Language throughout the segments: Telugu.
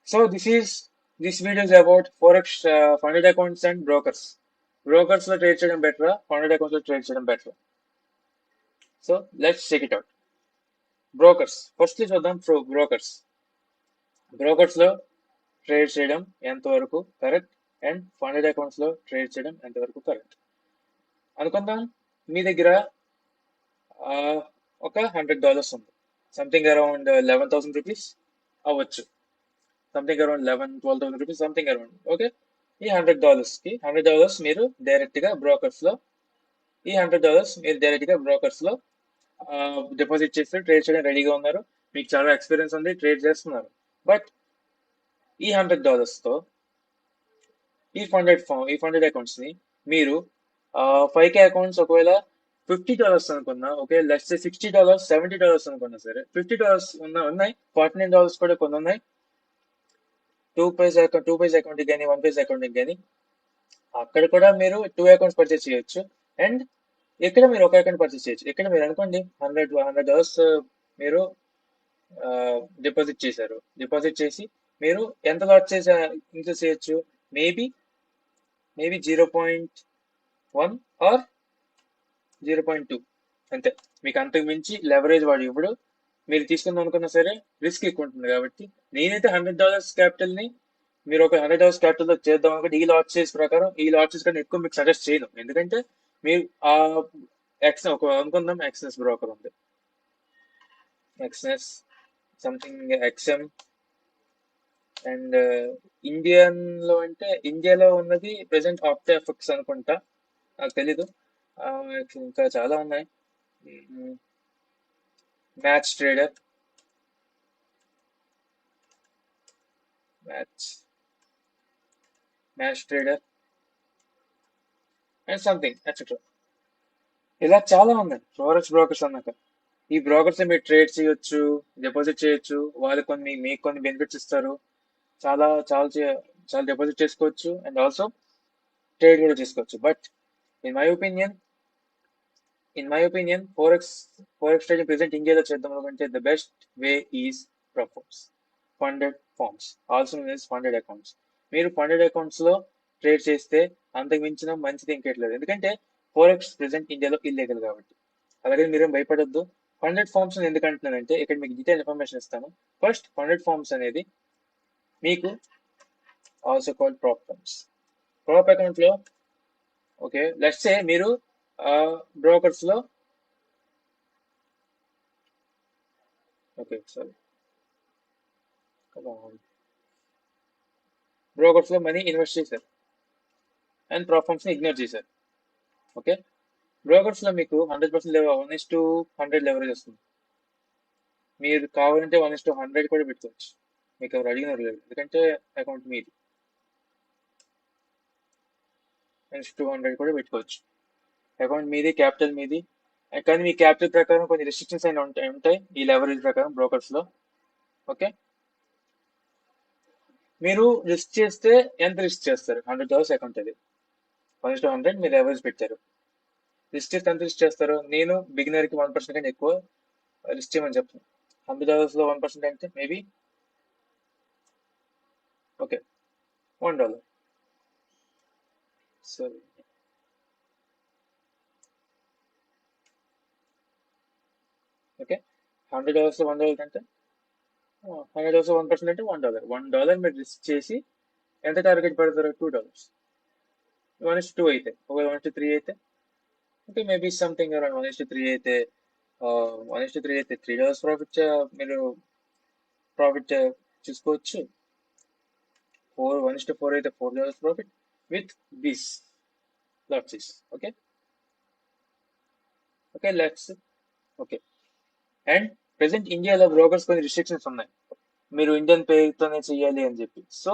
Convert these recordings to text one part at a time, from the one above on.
So this video is about forex funded accounts and brokers. Brokers లో ట్రేడ్ చేయడం బెటరా, ఫండెడ్ అకౌంట్స్ లో ట్రేడ్ చేయడం బెటరా? So let's check it out. Brokers first చూద్దాం. బ్రోకర్స్ బ్రోకర్స్ లో ట్రేడ్ చేయడం ఎంతవరకు కరెక్ట్ అండ్ ఫండెడ్ అకౌంట్స్ లో ట్రేడ్ చేయడం ఎంతవరకు కరెక్ట్ అనుకుందాం. మీ దగ్గర ఆ, ఒక $100 ఉంది. సంథింగ్ అరౌండ్ 11,000 రూపీస్ అవ్వచ్చు. Something around 11-12,000 rupees something around. Okay, ఈ $100 మీరు డైరెక్ట్ గా బ్రోకర్స్ లో డిపాజిట్ చేసి ట్రేడ్ చేయడం రెడీగా ఉన్నారు. మీకు చాలా ఎక్స్పీరియన్స్ ఉంది, ట్రేడ్ చేస్తున్నారు. బట్ ఈ $100 తో ఈ ఫండెడ్ అకౌంట్స్ ని మీరు 5K అకౌంట్స్ ఒకవేళ $50 అనుకున్నా, ఓకే లెట్స్ సే $60, $70 అనుకున్నా సరే, $50 ఉన్నాయి, $49 కూడా కొన్ని ఉన్నాయి. టూ పేజ్ అకౌంట్ కానీ 1 పేజ్ అకౌంట్ కానీ అక్కడ కూడా మీరు 2 అకౌంట్స్ పర్చేస్ చేయొచ్చు. అండ్ ఇక్కడ మీరు ఒక అకౌంట్ పర్చేస్ చేయొచ్చు. ఇక్కడ మీరు అనుకోండి $100 మీరు డిపాజిట్ చేసి మీరు ఎంత లాట్ చేసి ఇంక్రీజ్ చేయొచ్చు? మేబీ 0.1 ఆర్ 0.2 అంతే. మీకు అంతకు మించి లెవరేజ్ వాడు ఇప్పుడు మీరు తీసుకుందాం అనుకున్నా సరే రిస్క్ ఎక్కువ ఉంటుంది. కాబట్టి నేనైతే $100 క్యాపిటల్ ని మీరు ఒక $100 క్యాపిటల్ తో చేద్దాం అనుకుంటే ఈ లాట్ కన్నా ఎక్కువ మీకు సజెస్ట్ చేయను. ఎందుకంటే మీరు ఆ అనుకుందాం ఎక్స్ఎస్ బ్రోకర్ ఉంది, ఎక్స్ఎస్ సంథింగ్ ఎక్స్ఎం. అండ్ ఇండియాలో ఉన్నది ప్రెసెంట్ ఆప్టో ఎఫెక్ట్స్ అనుకుంటా, నాకు తెలీదు. ఇంకా చాలా ఉన్నాయి. Match trader, match trader and something etcetera. ఇలా చాలా ఉన్నాయి ఫోరెక్స్ బ్రోకర్స్ అన్నాక. ఈ బ్రోకర్స్ మీరు ట్రేడ్ చేయొచ్చు, డిపాజిట్ చేయొచ్చు, మీకు కొన్ని బెనిఫిట్స్ ఇస్తారు. చాలా చాలా చాలా డిపాజిట్ చేసుకోవచ్చు అండ్ ఆల్సో ట్రేడ్ కూడా చేసుకోవచ్చు. But in my opinion forex trading present ఇండియాలో చేద్దాం అనుకుంటే the best way is funded firms, also known as funded accounts. మీరు ఫండెడ్ అకౌంట్స్ లో ట్రేడ్ చేస్తే అంతకు మించిన మంచిది ఇంకేట్లేదు. ఎందుకంటే ఫోరెక్స్ ప్రెసెంట్ ఇండియాలో ఇల్లీగల్ కాబట్టి. అలాగే మీరేం భయపడొద్దు. ఫండెడ్ ఫార్మ్స్ ఎందుకు అంటున్నానంటే ఇక్కడ మీకు డీటెయిల్ ఇన్ఫర్మేషన్ ఇస్తాను. ఫస్ట్, ఫండెడ్ ఫార్మ్స్ అనేది మీకు ఆల్సో కాల్డ్ ప్రాప్ అకౌంట్ లో, ఓకే లెట్స్ సే మీరు బ్రోకర్స్ లో మనీ ఇన్వెస్ట్ చేశారు అండ్ ప్రాప్ ఫార్మ్స్ ని ఇగ్నోర్ చేశారు. ఓకే, బ్రోకర్స్ లో మీకు 100% 1:100 లెవరేజ్ వస్తుంది. మీరు కావాలంటే 1:100 కూడా పెట్టుకోవచ్చు. మీకు ఎవరు అడిగినారు లేదు, ఎందుకంటే అకౌంట్ మీది. 1:200 కూడా పెట్టుకోవచ్చు. అకౌంట్ మీది, క్యాపిటల్ మీది. కానీ మీ క్యాపిటల్ ప్రకారం కొన్ని రెస్ట్రిక్షన్స్ అయినా ఉంటాయి ఈ లెవరేజ్ ప్రకారం బ్రోకర్స్ లో. ఓకే, మీరు రిస్క్ చేస్తే ఎంత రిస్క్ చేస్తారు? $100 అకౌంట్ అది, 1:100 మీరు లెవరేజ్ పెట్టారు. రిస్క్ చేస్తే ఎంత రిస్క్ చేస్తారు? నేను బిగినర్ కి 1% కంటే ఎక్కువ రిస్క్ చేయమని చెప్తాను. $100 లో 1% అంటే మేబీ ఓకే $1. సరే, ఓకే $100 $1 అంటే $100 1% అంటే $1. $1 మీరు రిస్క్ చేసి ఎంత టార్గెట్ పెడతారు? $2. 1:2 అయితే, ఒకవేళ 1:3 అయితే ఓకే మేబీ సంథింగ్ అరౌండ్ 1:3 అయితే 1:3 అయితే $3 ప్రాఫిట్ మీరు ప్రాఫిట్ చూసుకోవచ్చు. 1:4 అయితే $4 profit with this LADS. Okay okay let's okay. And present ఇండియాలో బ్రోకర్స్ కొన్ని రిస్ట్రిక్షన్స్ ఉన్నాయి. మీరు ఇండియన్ పేతోనే చెయ్యాలి అని చెప్పి. సో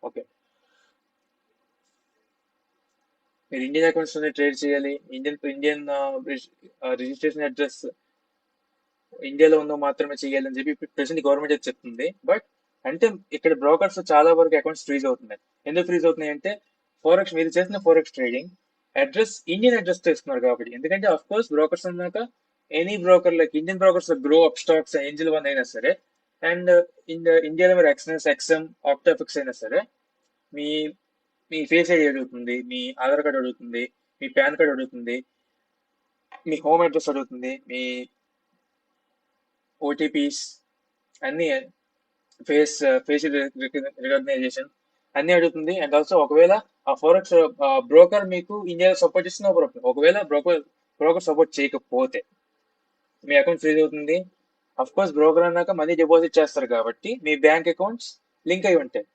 ఓకే, మీరు ఇండియన్ అకౌంట్స్ తోనే ట్రేడ్ చేయాలి. ఇండియన్ రిజిస్ట్రేషన్ అడ్రస్ ఇండియాలో ఉందో మాత్రమే చేయాలి అని చెప్పి ప్రెసెంట్ గవర్నమెంట్ అయితే చెప్తుంది. బట్ అంటే ఇక్కడ బ్రోకర్స్ చాలా వరకు అకౌంట్స్ ఫ్రీజ్ అవుతున్నాయి. ఎందుకు ఫ్రీజ్ అవుతున్నాయి అంటే మీరు చేసిన forex trading address Indian address తీసుకున్నారు కాబట్టి. ఎందుకంటే అఫ్ కోర్స్ బ్రోకర్స్ అన్నాక any broker like Indian brokers grow up stocks, angel one అయినా సరే అండ్ ఇండియాలో మీరు ఎక్స్ఎస్ ఎక్స్ఎం ఆక్టాఫిక్స్ అయినా సరే మీ మీ ఫేస్ ఐడి అడుగుతుంది, మీ ఆధార్ కార్డ్ అడుగుతుంది, మీ పాన్ కార్డ్ అడుగుతుంది, మీ హోమ్ అడ్రస్ అడుగుతుంది, మీ ఓటీపీస్ అన్ని ఫేస్ ఫేస్ రికగ్నైజేషన్ అన్ని అడుగుతుంది. అండ్ ఆల్సో ఒకవేళ ఆ ఫోరెక్స్ బ్రోకర్ మీకు ఇండియాలో సపోర్ట్ చేస్తున్న ప్రాబ్లం, ఒకవేళ బ్రోకర్ సపోర్ట్ చేయకపోతే మీ అకౌంట్ ఫ్రీజ్ అవుతుంది. అఫ్ కోర్స్ బ్రోకర్ అన్నాక మనీ డిపాజిట్ చేస్తారు కాబట్టి మీ బ్యాంక్ అకౌంట్స్ లింక్ అయి ఉంటాయి.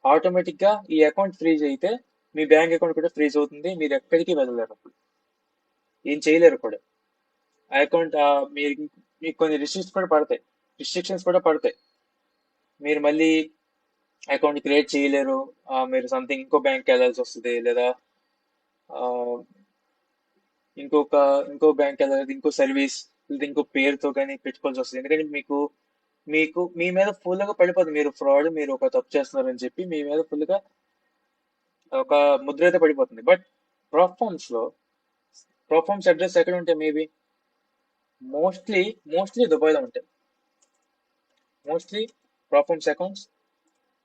ఆటోమేటిక్ గా ఈ అకౌంట్ ఫ్రీజ్ అయితే మీ బ్యాంక్ అకౌంట్ కూడా ఫ్రీజ్ అవుతుంది. మీరు ఎక్కడికి వెళ్ళలేరు, అప్పుడు ఏం చేయలేరు కూడా. ఆ అకౌంట్ మీరు మీకు కొన్ని రిస్ట్రిక్షన్స్ కూడా పడతాయి. మీరు మళ్ళీ అకౌంట్ క్రియేట్ చేయలేరు. మీరు సంథింగ్ ఇంకో బ్యాంక్ వెళ్ళాల్సి వస్తుంది, లేదా ఆ, ఇంకో బ్యాంక్ వెళ్ళాలి, ఇంకో సర్వీస్ లేదా ఇంకో పేరుతో కానీ పెట్టుకోవాల్సి వస్తుంది. ఎందుకంటే మీకు మీకు మీ మీద ఫుల్ గా పడిపోతుంది, మీరు ఫ్రాడ్, మీరు ఒక తప్పు చేస్తున్నారని చెప్పి మీ మీద ఫుల్ గా ఒక ముద్ర అయితే పడిపోతుంది. బట్ ప్రాప్ఫామ్స్ లో ప్రాప్ఫామ్స్ అడ్రస్ ఎక్కడ ఉంటాయి? మేబీ మోస్ట్లీ దుబాయ్లో ఉంటాయి. మోస్ట్లీ ప్రాప్ఫామ్స్ అకౌంట్స్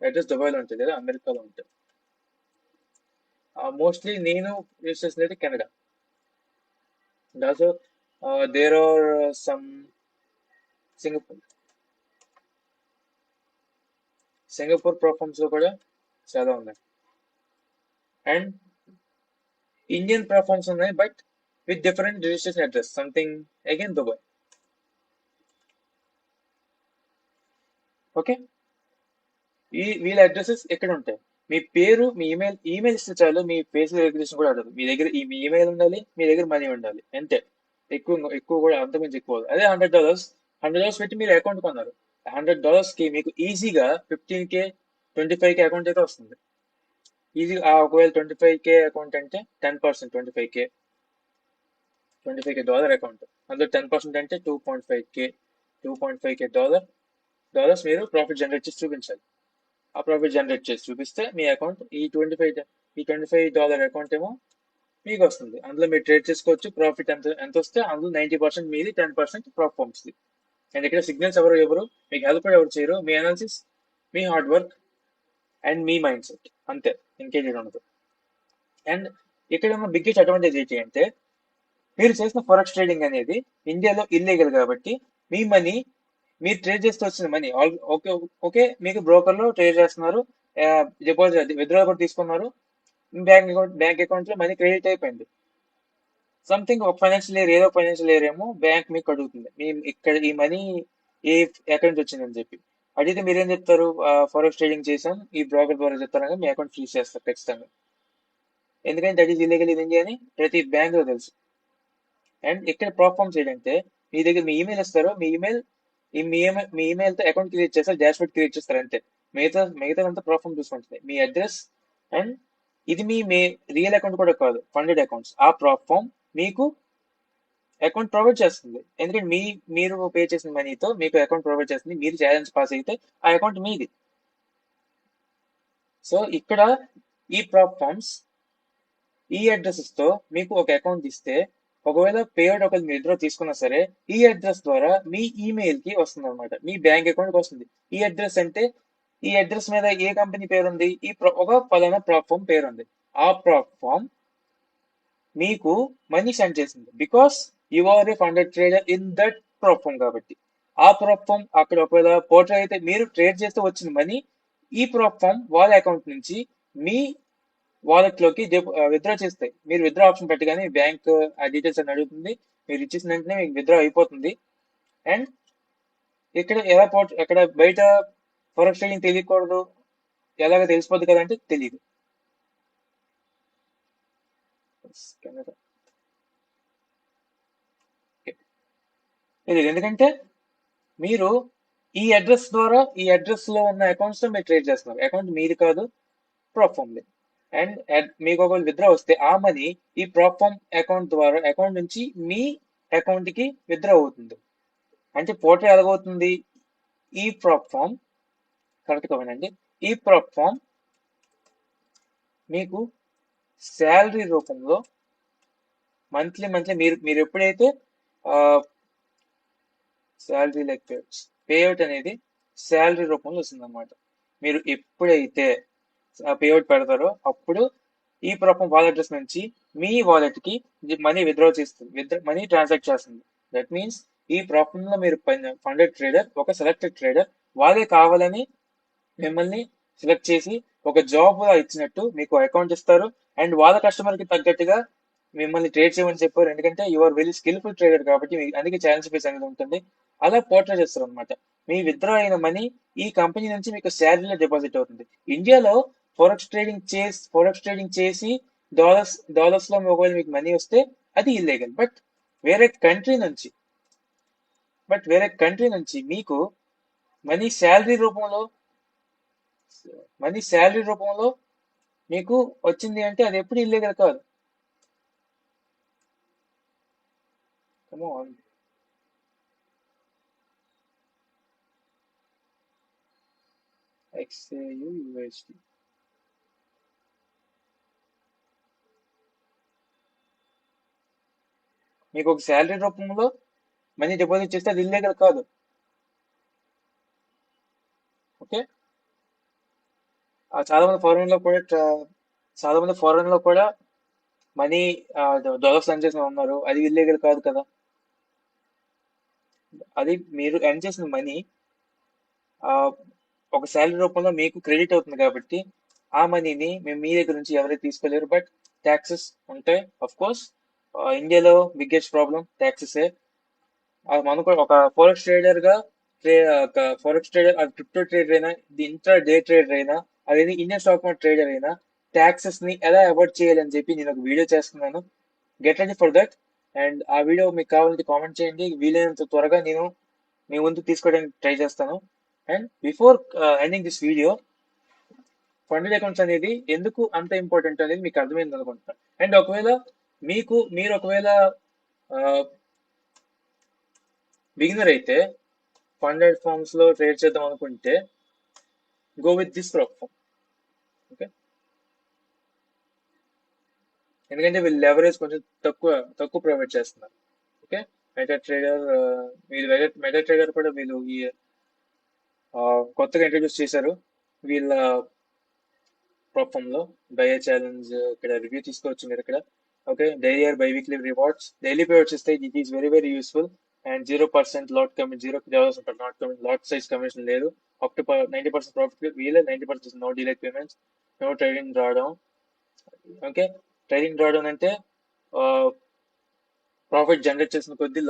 అడ్రస్ దుబాయ్లో ఉంటాయి లేదా అమెరికాలో ఉంటాయి. మోస్ట్లీ నేను యూస్ చేసినది Canada. And also there are some Singapore Singapore prop firms లో కూడా చాలా ఉన్నాయి. అండ్ ఇండియన్ ప్రాప్ఫామ్స్ ఉన్నాయి, but with different registration address, something again Dubai. Okay, వీళ్ళ అడ్రసెస్ ఎక్కడ ఉంటాయి? మీ పేరు, మీ ఈమెయిల్ ఇస్తే చాలు, మీ ఫేస్ రికగ్నిషన్ కూడా అడగదు. మీ దగ్గర మీ ఈమెయిల్ ఉండాలి, మీ దగ్గర మనీ ఉండాలి, అంతే. ఎక్కువ కూడా అంతకుమించి ఎక్కువ అదే $100 పెట్టి మీరు అకౌంట్ కొన్నారు. $100 కి మీకు ఈజీగా 15K 25K అకౌంట్ అయితే వస్తుంది. ఈజీగా ఒకవేళ 25K అకౌంట్ అంటే 10%, 25K డాలర్ అకౌంట్, అందులో 10% అంటే 2.5K డాలర్స్ మీరు ప్రాఫిట్ జనరేట్ చేసి చూపించాలి. ఆ ప్రాఫిట్ జనరేట్ చేసి చూపిస్తే మీ అకౌంట్ $25 అకౌంట్ ఏమో మీకు వస్తుంది. అందులో మీరు ట్రేడ్ చేసుకోవచ్చు. ప్రాఫిట్ ఎంత వస్తే అందులో 90% మీది, 10% ప్రాప్ఫామ్స్ ది. అండ్ ఇక్కడ సిగ్నల్స్ ఎవరు మీకు హెల్ప్ ఎవరు చేయరు. మీ అనాలిసిస్, మీ హార్డ్ వర్క్ అండ్ మీ మైండ్ సెట్, అంతే, ఇంకేది ఉండదు. అండ్ ఇక్కడ ఉన్న బిగ్గెస్ట్ అడ్వాంటేజ్ ఏంటి అంటే, మీరు చేసిన ఫారెక్స్ ట్రేడింగ్ అనేది ఇండియాలో ఇల్లీగల్ కాబట్టి మీ మనీ, మీరు ట్రేడ్ చేస్తూ వచ్చిన మనీ ఓకే ఓకే మీకు బ్రోకర్లు ట్రేడ్ చేస్తున్నారు, డిపాజిట్ విత్డ్రా కూడా తీసుకున్నారు, బ్యాంక్ అకౌంట్ లో మనీ క్రెడిట్ అయిపోయింది. సంథింగ్ ఒక ఫైనాన్షియల్ ఇయర్ ఏమో బ్యాంక్ మీకు అడుగుతుంది, మీ ఇక్కడ ఈ మనీ ఏ అకౌంట్ వచ్చిందని చెప్పి అడిగితే మీరేం చెప్తారు? ఫారెక్స్ ట్రేడింగ్ చేసాం, ఈ బ్రోకర్ ద్వారా చెప్తారని మీ అకౌంట్ ఫ్రీజ్ చేస్తారు ఖచ్చితంగా. ఎందుకంటే that is illegal in India అని ప్రతి బ్యాంక్ లో తెలుసు. అండ్ ఇక్కడ ప్రాప్ఫామ్స్ ఏంటంటే, మీ దగ్గర మీ ఈమెయిల్ ఇస్తారు, మీ ఈమెయిల్ తో అకౌంట్ క్రియేట్ చేస్తారు, డాష్బోర్డ్ క్రియేట్ చేస్తారు, అంతే. మిగతా అంతా ప్రాప్ఫామ్ చూసుకుంటుంది. మీ అడ్రస్ అండ్ ఇది మీ రియల్ అకౌంట్ కూడా కాదు, ఫండెడ్ అకౌంట్స్. ఆ ప్రాప్ఫామ్ మీకు అకౌంట్ ప్రొవైడ్ చేస్తుంది. ఎందుకంటే మీరు పే చేసిన మనీతో మీకు అకౌంట్ ప్రొవైడ్ చేస్తుంది. మీరు ఛాలెంజ్ పాస్ అయితే ఆ అకౌంట్ మీది. సో ఇక్కడ ఈ ప్రాప్ఫామ్స్ ఈ అడ్రసెస్ తో మీకు ఒక అకౌంట్ ఇస్తే, ఒకవేళ పేఅవుట్ ఒకవేళ మీరు విత్డ్రా తీసుకున్నా సరే, ఈ అడ్రస్ ద్వారా మీ ఈమెయిల్ కి వస్తుంది అనమాట, మీ బ్యాంక్ అకౌంట్ కి వస్తుంది. ఈ అడ్రస్ అంటే ఈ అడ్రస్ మీద ఏ కంపెనీ పేరు ఉంది? ఒక పలానా ప్లాట్ఫామ్ పేరు ఉంది. ఆ ప్లాట్ఫామ్ మీకు మనీ సెండ్ చేసింది, because you are a funded trader in that platform కాబట్టి. ఆ ప్లాట్ఫామ్ అక్కడ ఒకవేళ పోర్ట్రే అయితే మీరు ట్రేడ్ చేస్తే వచ్చిన మనీ ఈ ప్లాట్ఫామ్ వాళ్ళ అకౌంట్ నుంచి మీ వాలెట్ లోకి విత్డ్రా చేస్తాయి. మీరు విత్డ్రా ఆప్షన్ పెట్టగానే బ్యాంక్ ఆ డీటెయిల్స్ అని అడుగుతుంది, మీరు ఇచ్చేసిన వెంటనే మీకు విత్డ్రా అయిపోతుంది. అండ్ ఇక్కడ ఎక్కడ బయట ఫారెక్స్ ట్రేడింగ్ తెలియకూడదు, ఎలాగ తెలిసిపోద్ది కదా అంటే తెలియదు. తెలియదు ఎందుకంటే మీరు ఈ అడ్రస్ లో ఉన్న అకౌంట్స్ తో మీరు ట్రేడ్ చేస్తున్నారు. అకౌంట్ మీది కాదు, ప్రాప్ఫామ్ ది. అండ్ మీకు ఒకవేళ విత్డ్రా వస్తే ఆ మనీ ఈ ప్రాప్ఫామ్ అకౌంట్ నుంచి మీ అకౌంట్ కి విత్డ్రా అవుతుంది. అంటే పోర్ట్రే ఎలాగవుతుంది? ఈ ప్రాప్ఫామ్ కరెక్ట్ గా వినండి, ఈ ప్రాప్ఫామ్ మీకు శాలరీ రూపంలో మంత్లీ మీరు ఎప్పుడైతే శాలరీ లైక్ పేఅవుట్ అనేది శాలరీ రూపంలో వస్తుంది అనమాట. మీరు ఎప్పుడైతే పేఅవుట్ పెడతారో అప్పుడు ఈ ప్రాప్తం వాళ్ళ అడ్రస్ నుంచి మీ wallet కి మనీ విత్డ్రా చేస్తుంది, మనీ ట్రాన్సాక్ట్ చేస్తుంది. దట్ మీన్స్ ఈ ప్రాప్తం లో మీరు ఫండెడ్ ట్రేడర్, ఒక సెలెక్టెడ్ ట్రేడర్, వాళ్ళే కావాలని మిమ్మల్ని సెలెక్ట్ చేసి ఒక జాబ్ ఇచ్చినట్టు మీకు అకౌంట్ ఇస్తారు. అండ్ వాళ్ళ కస్టమర్ కి తగ్గట్టుగా మిమ్మల్ని ట్రేడ్ చేయమని చెప్పారు, ఎందుకంటే you are very skilful trader కాబట్టి అందుకే ఛాలెంజ్ ఫీస్ అనేది ఉంటుంది. అలా పోర్ట్రే చేస్తారు అనమాట. మీ విత్డ్రా అయిన మనీ ఈ కంపెనీ నుంచి మీకు శాలరీలో డిపాజిట్ అవుతుంది. ఇండియాలో ఫోరెక్స్ ట్రేడింగ్ చేసి డాలర్స్ లో ఒకవేళ మీకు మనీ వస్తే అది ఇల్లీగల్. వేరే కంట్రీ నుంచి వేరే కంట్రీ నుంచి మీకు మనీ శాలరీ రూపంలో శాలరీ రూపంలో మీకు వచ్చింది అంటే అది ఎప్పుడు ఇల్లీగల్ కాదు. Come on. XAU USD. మీకు ఒక శాలరీ రూపంలో మనీ డిపాజిట్ చేస్తే అది ఇల్లీగల్ కాదు. ఓకే, చాలా మంది ఫారెన్ లో కూడా మనీ డాలర్స్ ఎర్న్ చేసిన ఉన్నారు, అది ఇల్లీగల్ కాదు కదా. అది మీరు ఎర్న్ చేసిన మనీ ఒక శాలరీ రూపంలో మీకు క్రెడిట్ అవుతుంది కాబట్టి ఆ మనీని మేము మీ దగ్గర నుంచి ఎవరైతే తీసుకోలేరు. బట్ ట్యాక్సెస్ ఉంటాయి అఫ్ కోర్స్. ఇండియాలో బిగ్గెస్ట్ ప్రాబ్లం ట్యాక్సెసే. మనకు ఒక ఫోరెక్స్ ట్రేడర్ గా ఫోరెక్స్ ట్రేడర్, అది క్రిప్టో ట్రేడర్ అయినా, ఇది ఇంట్రా డే ట్రేడర్ అయినా, అది ఇండియన్ స్టాక్ మార్కెట్ ట్రేడర్ అయినా, ట్యాక్సెస్ ని ఎలా అవాయిడ్ చేయాలి అని చెప్పి నేను ఒక వీడియో చేస్తున్నాను. Get ready for that. And ఆ వీడియో మీకు కావాలంటే కామెంట్ చేయండి, వీలైనంత త్వరగా నేను మీ ముందు తీసుకోవడానికి ట్రై చేస్తాను. And before ending this video, funded accounts అనేది ఎందుకు అంత ఇంపార్టెంట్ అనేది మీకు అర్థమైంది అనుకుంటున్నాను. అండ్ మీరు ఒకవేళ బిగినర్ అయితే ఫండెడ్ ఫార్మ్స్ లో ట్రేడ్ చేద్దాం అనుకుంటే గో విత్ దిస్ ప్రాప్తం. ఓకే, ఎందుకంటే వీళ్ళు లెవరేజ్ కొంచెం తక్కువ ప్రొవైడ్ చేస్తున్నారు. Okay, meta trader meta trader కూడా వీళ్ళు ఈ కొత్తగా ఇంట్రడ్యూస్ చేశారు వీళ్ళ ప్రాప్తం లో. బయో ఛాలెంజ్ ఇక్కడ రివ్యూ తీసుకోవచ్చు మీరు ఇక్కడ. Okay, daily or biweekly rewards, daily payments ఇస్తాయి. It is very very useful. And 0% lot commission, $0 ఉంటుంది not commission, lot size commission లేదు. అప్ టు 90% ప్రాఫిట్ వీలే, 90% no delay payments, no trading drawdown. Okay, trading drawdown అంటే ప్రాఫిట్ జనరేట్ చేసిన కొద్దీ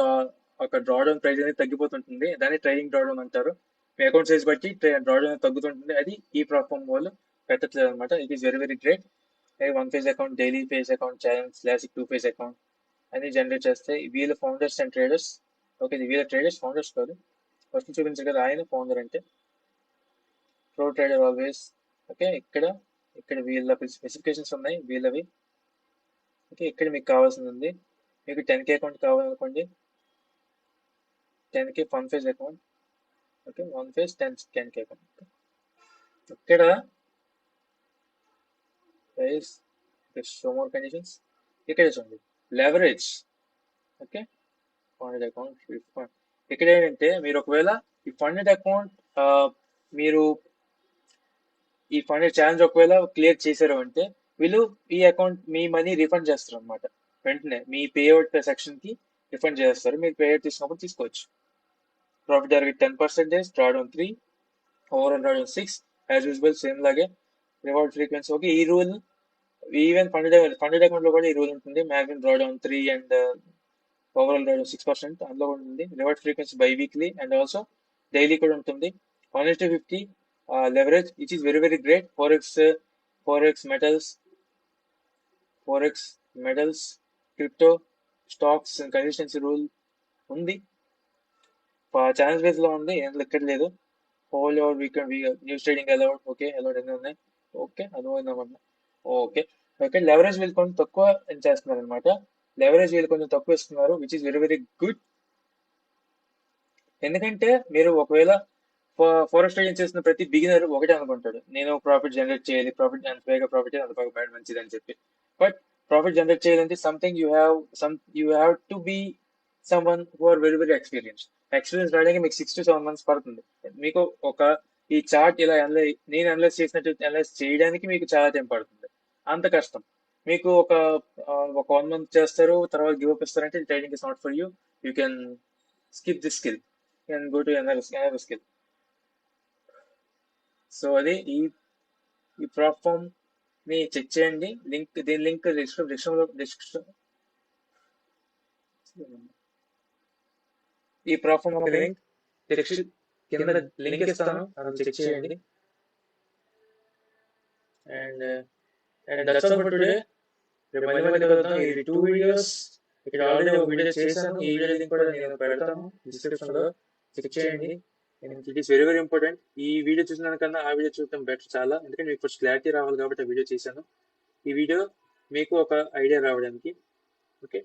ఒక డ్రాడౌన్ ప్రైస్ అనేది తగ్గిపోతుంటుంది, దాన్ని ట్రేడింగ్ డ్రాడౌన్ అంటారు. మీ అకౌంట్ సైజ్ బట్టి డ్రాడౌన్ తగ్గుతుంటుంది, అది ఈ ప్లాట్ఫామ్ వాళ్ళు పెట్టట్లేదు అనమాట. It is very very great. One phase account, daily phase account, challenge, classic 2 phase account అన్ని జనరేట్ చేస్తాయి. వీళ్ళ ఫౌండర్స్ అండ్ ట్రేడర్స్. ఓకే, వీళ్ళ ట్రేడర్స్, ఫౌండర్స్ కాదు. ఫస్ట్ చూపించారు కదా ఆయన ఫౌండర్ అంటే, ప్రో ట్రేడర్ ఆల్వేస్. ఓకే, ఇక్కడ వీళ్ళ స్పెసిఫికేషన్స్ ఉన్నాయి వీళ్ళవి. ఓకే, ఇక్కడ మీకు కావాల్సింది ఉంది. మీకు 10K అకౌంట్ కావాలనుకోండి, 10K one phase account. Okay, one phase 10K account. ఇక్కడ షో మోర్ కండిషన్స్ ఇక్కడ చూడండి, leverage. Okay, funded account refund. ఇక్కడ ఏంటంటే మీరు ఒకవేళ ఈ ఫండెడ్ అకౌంట్ మీరు ఈ ఫండెడ్ ఛాలెంజ్ ఒకవేళ క్లియర్ చేశారు అంటే వీళ్ళు ఈ అకౌంట్ మీ మనీ రిఫండ్ చేస్తారు అనమాట. వెంటనే మీ పేఅవుట్ సెక్షన్ కి రిఫండ్ చేస్తారు. మీరు పేఅవుట్ తీసుకున్నప్పుడు తీసుకోవచ్చు. Profit target 10%, drawdown 3, overall drawdown 6, as usual same లాగే. రివార్డ్ ఫ్రీక్వెన్సీ ఓకే, ఈ రూల్ ఈవెన్ ఫండెడ్ అకౌంట్ లో కూడా ఈ రూల్ ఉంటుంది. Maximum drawdown 3 and overall drawdown 6% అందులో కూడా ఉంటుంది. Reward frequency by weekly and also daily కూడా ఉంటుంది. 1:50 leverage, which is very very great. Forex metals, crypto, stocks and consistency rule ఉంది. ఛాలెంజ్ బేస్ లో ఉంది, ఏం లెక్కర్ లేదు. Whole over weekend news trading allowed. Okay, allowed అన్నీ ఉన్నాయి. ఓకే, అర్థమైందన్నమాట. ఓకే, ఓకే, లెవరేజ్ వీళ్ళు కొంచెం తక్కువ చేస్తున్నారు అనమాట. లెవరేజ్ వీళ్ళు కొంచెం తక్కువ ఇస్తున్నారు, which is very very good. ఎందుకంటే మీరు ఒకవేళ ఫోరెక్స్ ట్రేడింగ్ చేసిన ప్రతి బిగినర్ ఒకటే అనుకుంటాడు, నేను ప్రాఫిట్ జనరేట్ చేయాలి, ప్రాఫిట్ అంత వేగ ప్రాఫిట్ అంత బాగా బ్యాడ్ మంచిది అని చెప్పి. బట్ ప్రాఫిట్ జనరేట్ చేయాలంటే something you have to be someone who are very very experienced. Experience రావడానికి మీకు 6 to 7 months పడుతుంది. మీకు ఈ చార్ట్ ఇలా నేను అనలైజ్ చేసినట్టు అనలైజ్ చేయడానికి మీకు చాలా టైం పడుతుంది. అంత కష్టం. మీకు ఒక 1 month చేస్తారు, తర్వాత గివ్ అప్ ఇస్తారంటే trading is not for you. You can skip this skill, you can go to another skill. So అది ఈ ప్లాట్ఫామ్ ని చెక్ చేయండి. దీని లింక్ డిస్క్రిప్షన్ ఈ ప్లాట్ఫామ్ లింక్ కింద లింక్ ఇస్తాను, అది చెక్ చేయండి. And that's all for today. రేపు మళ్ళీ కలుద్దాం. ఇది 2 videos. ఇక్కడ ఆల్రెడీ ఒక వీడియో చేశాను. ఈ వీడియో లింక్ కూడా నేను పెడతాను డిస్క్రిప్షన్ లో, చెక్ చేయండి. It is very very important. ఈ వీడియో చూసిన కన్నా ఆ వీడియో చూడటం బెటర్ చాలా, ఎందుకంటే మీకు ఫస్ట్ క్లారిటీ రావాలి కాబట్టి ఆ వీడియో చేశాను. ఈ వీడియో మీకు ఒక ఐడియా రావడానికి. ఓకే.